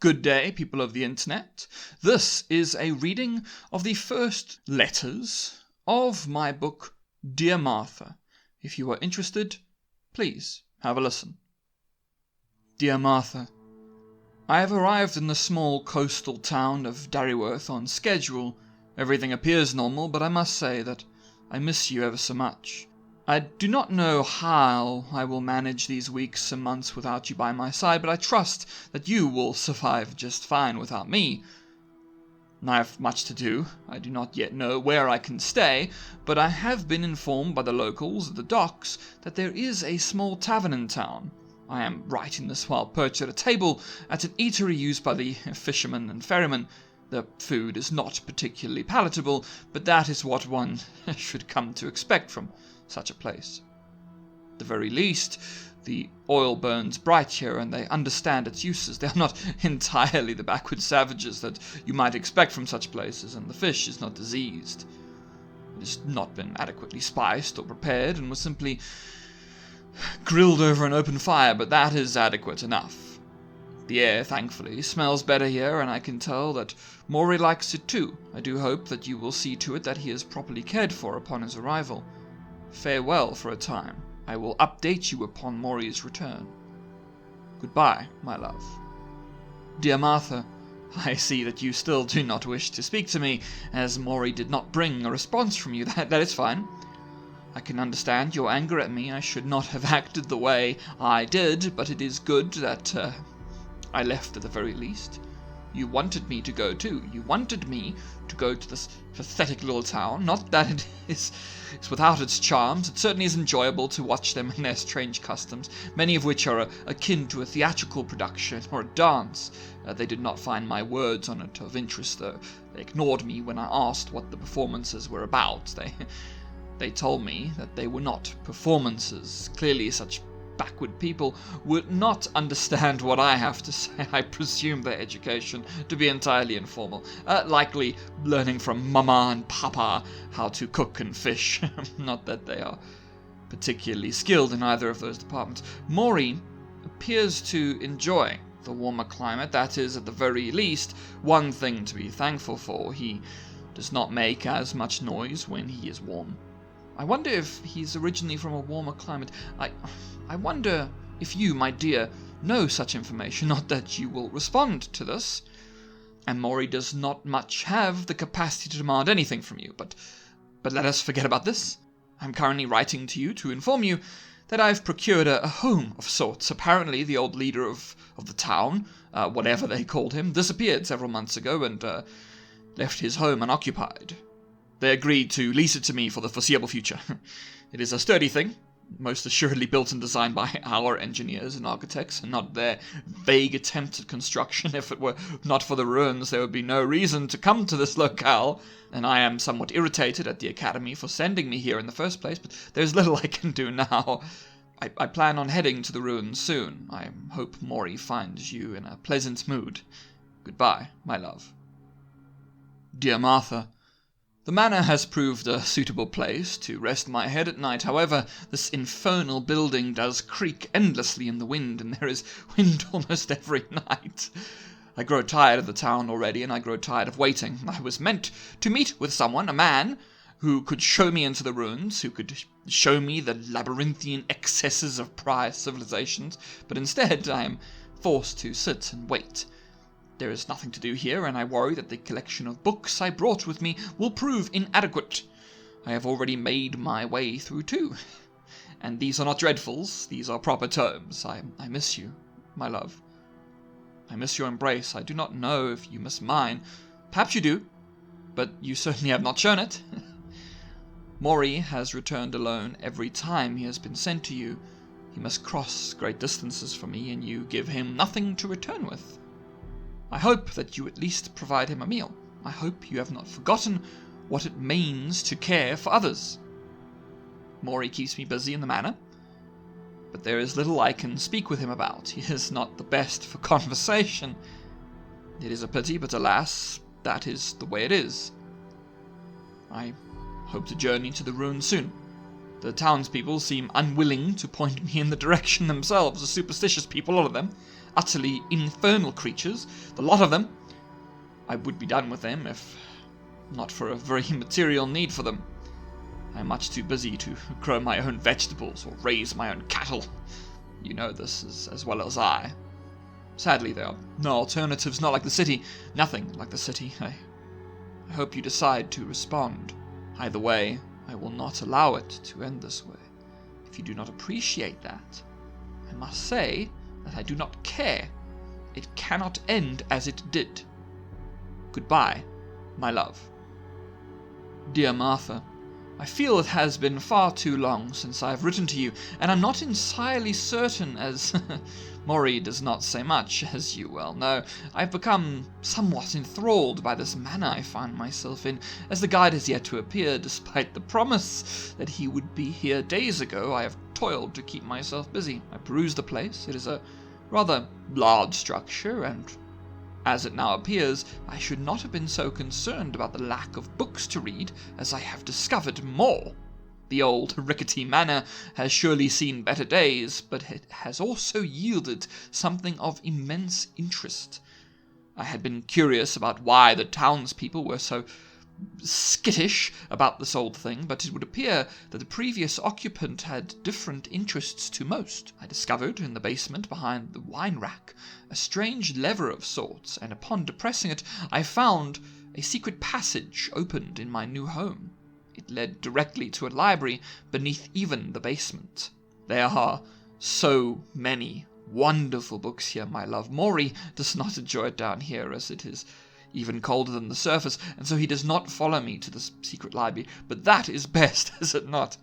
Good day, people of the internet. This is a reading of the first letters of my book, Dear Martha. If you are interested, please have a listen. Dear Martha, I have arrived in the small coastal town of Darryworth on schedule. Everything appears normal, but I must say that I miss you ever so much. I do not know how I will manage these weeks and months without you by my side, but I trust that you will survive just fine without me. I have much to do. I do not yet know where I can stay, but I have been informed by the locals at the docks that there is a small tavern in town. I am writing this while perched at a table at an eatery used by the fishermen and ferrymen. The food is not particularly palatable, but that is what one should come to expect from such a place. At the very least, the oil burns bright here, and they understand its uses. They are not entirely the backward savages that you might expect from such places, and the fish is not diseased. It has not been adequately spiced or prepared, and was simply grilled over an open fire, but that is adequate enough. The air, thankfully, smells better here, and I can tell that Maury likes it too. I do hope that you will see to it that he is properly cared for upon his arrival. Farewell for a time. I will update you upon Maury's return. Goodbye, my love. Dear Martha, I see that you still do not wish to speak to me, as Maury did not bring a response from you. That is fine. I can understand your anger at me. I should not have acted the way I did, but it is good that I left at the very least. You wanted me to go too. You wanted me to go to this pathetic little town. Not that it is without its charms. It certainly is enjoyable to watch them and their strange customs, many of which are akin to a theatrical production or a dance. They did not find my words on it of interest, though. They ignored me when I asked what the performances were about. They told me that they were not performances. Clearly such backward people would not understand what I have to say. I presume their education to be entirely informal, likely learning from Mama and Papa how to cook and fish. Not that they are particularly skilled in either of those departments. Maury appears to enjoy the warmer climate. That is, at the very least, one thing to be thankful for. He does not make as much noise when he is warm. I wonder if he's originally from a warmer climate. I wonder if you, my dear, know such information. Not that you will respond to this. And Maury does not much have the capacity to demand anything from you. But let us forget about this. I'm currently writing to you to inform you that I've procured a home of sorts. Apparently the old leader of the town, whatever they called him, disappeared several months ago and left his home unoccupied. They agreed to lease it to me for the foreseeable future. It is a sturdy thing, most assuredly built and designed by our engineers and architects, and not their vague attempt at construction. If it were not for the ruins, there would be no reason to come to this locale, and I am somewhat irritated at the Academy for sending me here in the first place, but there's little I can do now. I plan on heading to the ruins soon. I hope Maury finds you in a pleasant mood. Goodbye, my love. Dear Martha, the manor has proved a suitable place to rest my head at night. However, this infernal building does creak endlessly in the wind, and there is wind almost every night. I grow tired of the town already, and I grow tired of waiting. I was meant to meet with someone, a man, who could show me into the ruins, who could show me the labyrinthian excesses of prior civilizations, but instead I am forced to sit and wait. There is nothing to do here, and I worry that the collection of books I brought with me will prove inadequate. I have already made my way through 2. And these are not dreadfuls, these are proper tomes. I miss you, my love. I miss your embrace. I do not know if you miss mine. Perhaps you do, but you certainly have not shown it. Maury has returned alone every time he has been sent to you. He must cross great distances for me, and you give him nothing to return with. I hope that you at least provide him a meal. I hope you have not forgotten what it means to care for others. Maury keeps me busy in the manor, but there is little I can speak with him about. He is not the best for conversation. It is a pity, but alas, that is the way it is. I hope to journey to the ruins soon. The townspeople seem unwilling to point me in the direction themselves, the superstitious people, all of them. utterly infernal creatures, the lot of them. I would be done with them if not for a very material need for them. I am much too busy to grow my own vegetables or raise my own cattle. You know this as well as I. Sadly, there are no alternatives, not like the city. Nothing like the city. I hope you decide to respond. Either way, I will not allow it to end this way. If you do not appreciate that, I must say that I do not care. It cannot end as it did. Goodbye, my love. Dear Martha, I feel it has been far too long since I have written to you, and I'm not entirely certain, as Maury does not say much, as you well know. I've become somewhat enthralled by this manner I find myself in, as the guide has yet to appear, despite the promise that he would be here days ago. I have toiled to keep myself busy. I perused the place. It is a rather large structure, and as it now appears, I should not have been so concerned about the lack of books to read, as I have discovered more. The old rickety manor has surely seen better days, but it has also yielded something of immense interest. I had been curious about why the townspeople were so skittish about this old thing, but it would appear that the previous occupant had different interests to most. I discovered in the basement behind the wine rack a strange lever of sorts, and upon depressing it, I found a secret passage opened in my new home. It led directly to a library beneath even the basement. There are so many wonderful books here, my love. Maury does not enjoy it down here, as it is even colder than the surface, and so he does not follow me to this secret library, but that is best, is it not?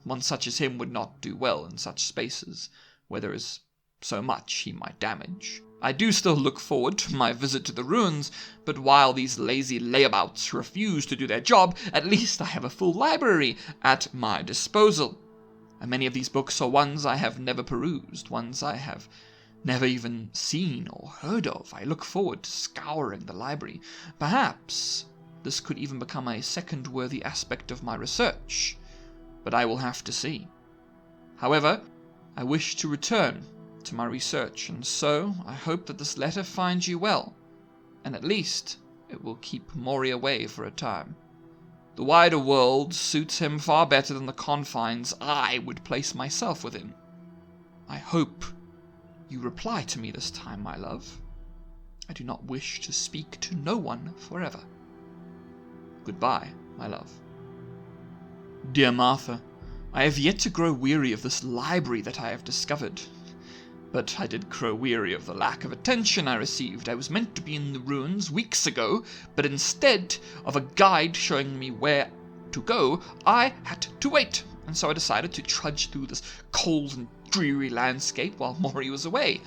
One such as him would not do well in such spaces, where there is so much he might damage. I do still look forward to my visit to the ruins, but while these lazy layabouts refuse to do their job, at least I have a full library at my disposal. And many of these books are ones I have never perused, ones I have never even seen or heard of. I look forward to scouring the library. Perhaps this could even become a second worthy aspect of my research, but I will have to see. However, I wish to return to my research, and so I hope that this letter finds you well, and at least it will keep Maury away for a time. The wider world suits him far better than the confines I would place myself within. I hope you reply to me this time, my love. I do not wish to speak to no one forever. Goodbye, my love. Dear Martha, I have yet to grow weary of this library that I have discovered. But I did grow weary of the lack of attention I received. I was meant to be in the ruins weeks ago, but instead of a guide showing me where to go, I had to wait. And so I decided to trudge through this cold and dreary landscape while Maury was away.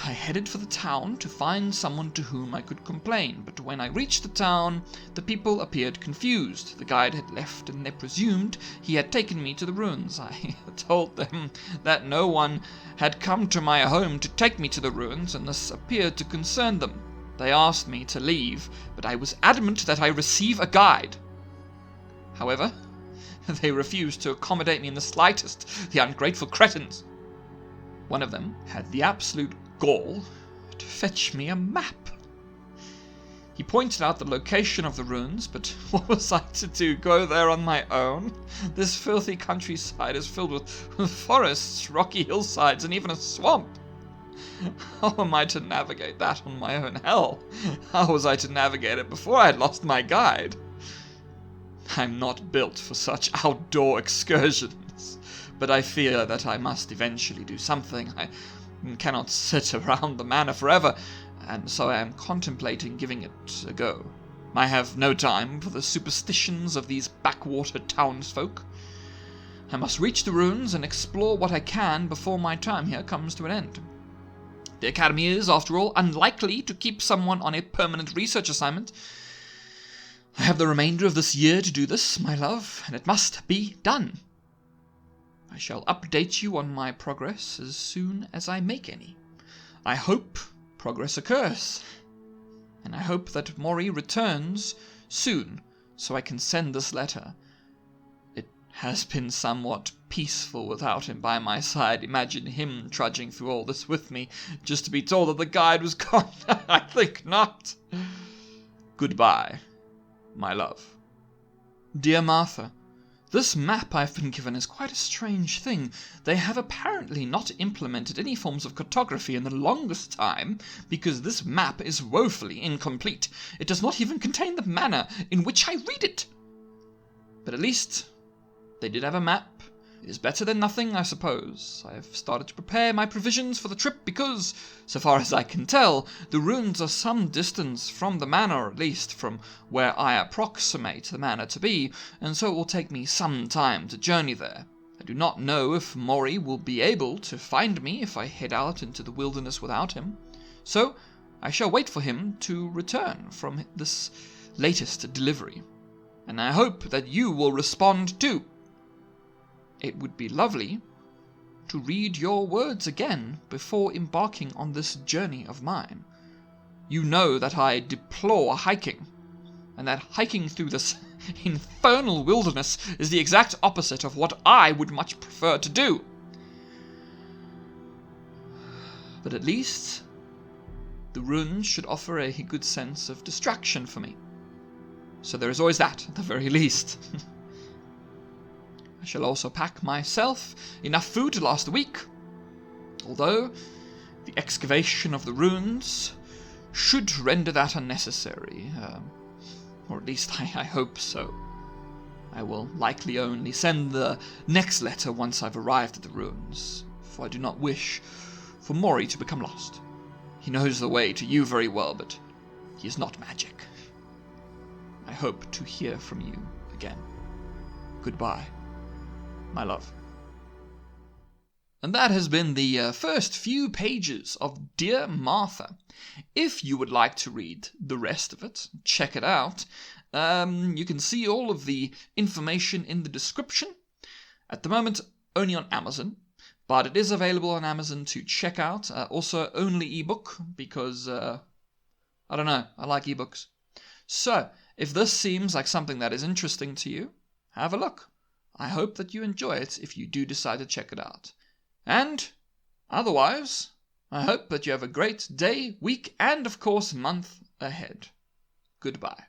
I headed for the town to find someone to whom I could complain, but when I reached the town, the people appeared confused. The guide had left, and they presumed he had taken me to the ruins. I told them that no one had come to my home to take me to the ruins, and this appeared to concern them. They asked me to leave, but I was adamant that I receive a guide. However, they refused to accommodate me in the slightest, the ungrateful cretins. One of them had the absolute gall to fetch me a map. He pointed out the location of the ruins, but what was I to do? Go there on my own? This filthy countryside is filled with forests, rocky hillsides, and even a swamp. How am I to navigate that on my own? Hell, how was I to navigate it before I had lost my guide? I'm not built for such outdoor excursions, but I fear that I must eventually do something. I cannot sit around the manor forever, and so I am contemplating giving it a go. I have no time for the superstitions of these backwater townsfolk. I must reach the ruins and explore what I can before my time here comes to an end. The Academy is, after all, unlikely to keep someone on a permanent research assignment. I have the remainder of this year to do this, my love, and it must be done. I shall update you on my progress as soon as I make any. I hope progress occurs, and I hope that Maury returns soon so I can send this letter. It has been somewhat peaceful without him by my side. Imagine him trudging through all this with me, just to be told that the guide was gone. I think not. Goodbye, my love. Dear Martha, this map I've been given is quite a strange thing. They have apparently not implemented any forms of cartography in the longest time, because this map is woefully incomplete. It does not even contain the manner in which I read it. But at least they did have a map. It is better than nothing, I suppose. I have started to prepare my provisions for the trip because, so far as I can tell, the ruins are some distance from the manor, or at least from where I approximate the manor to be, and so it will take me some time to journey there. I do not know if Mori will be able to find me if I head out into the wilderness without him, so I shall wait for him to return from this latest delivery, and I hope that you will respond too. It would be lovely to read your words again before embarking on this journey of mine. You know that I deplore hiking, and that hiking through this infernal wilderness is the exact opposite of what I would much prefer to do. But at least the ruins should offer a good sense of distraction for me. So there is always that, at the very least. I shall also pack myself enough food to last a week, although the excavation of the ruins should render that unnecessary, or at least I hope so. I will likely only send the next letter once I've arrived at the ruins, for I do not wish for Mori to become lost. He knows the way to you very well, but he is not magic. I hope to hear from you again. Goodbye, my love. And that has been the first few pages of Dear Martha. If you would like to read the rest of it, check it out. You can see all of the information in the description. At the moment, only on Amazon, but it is available on Amazon to check out. Also, only ebook, because, I don't know, I like ebooks. So, if this seems like something that is interesting to you, have a look. I hope that you enjoy it if you do decide to check it out. And otherwise, I hope that you have a great day, week, and of course month ahead. Goodbye.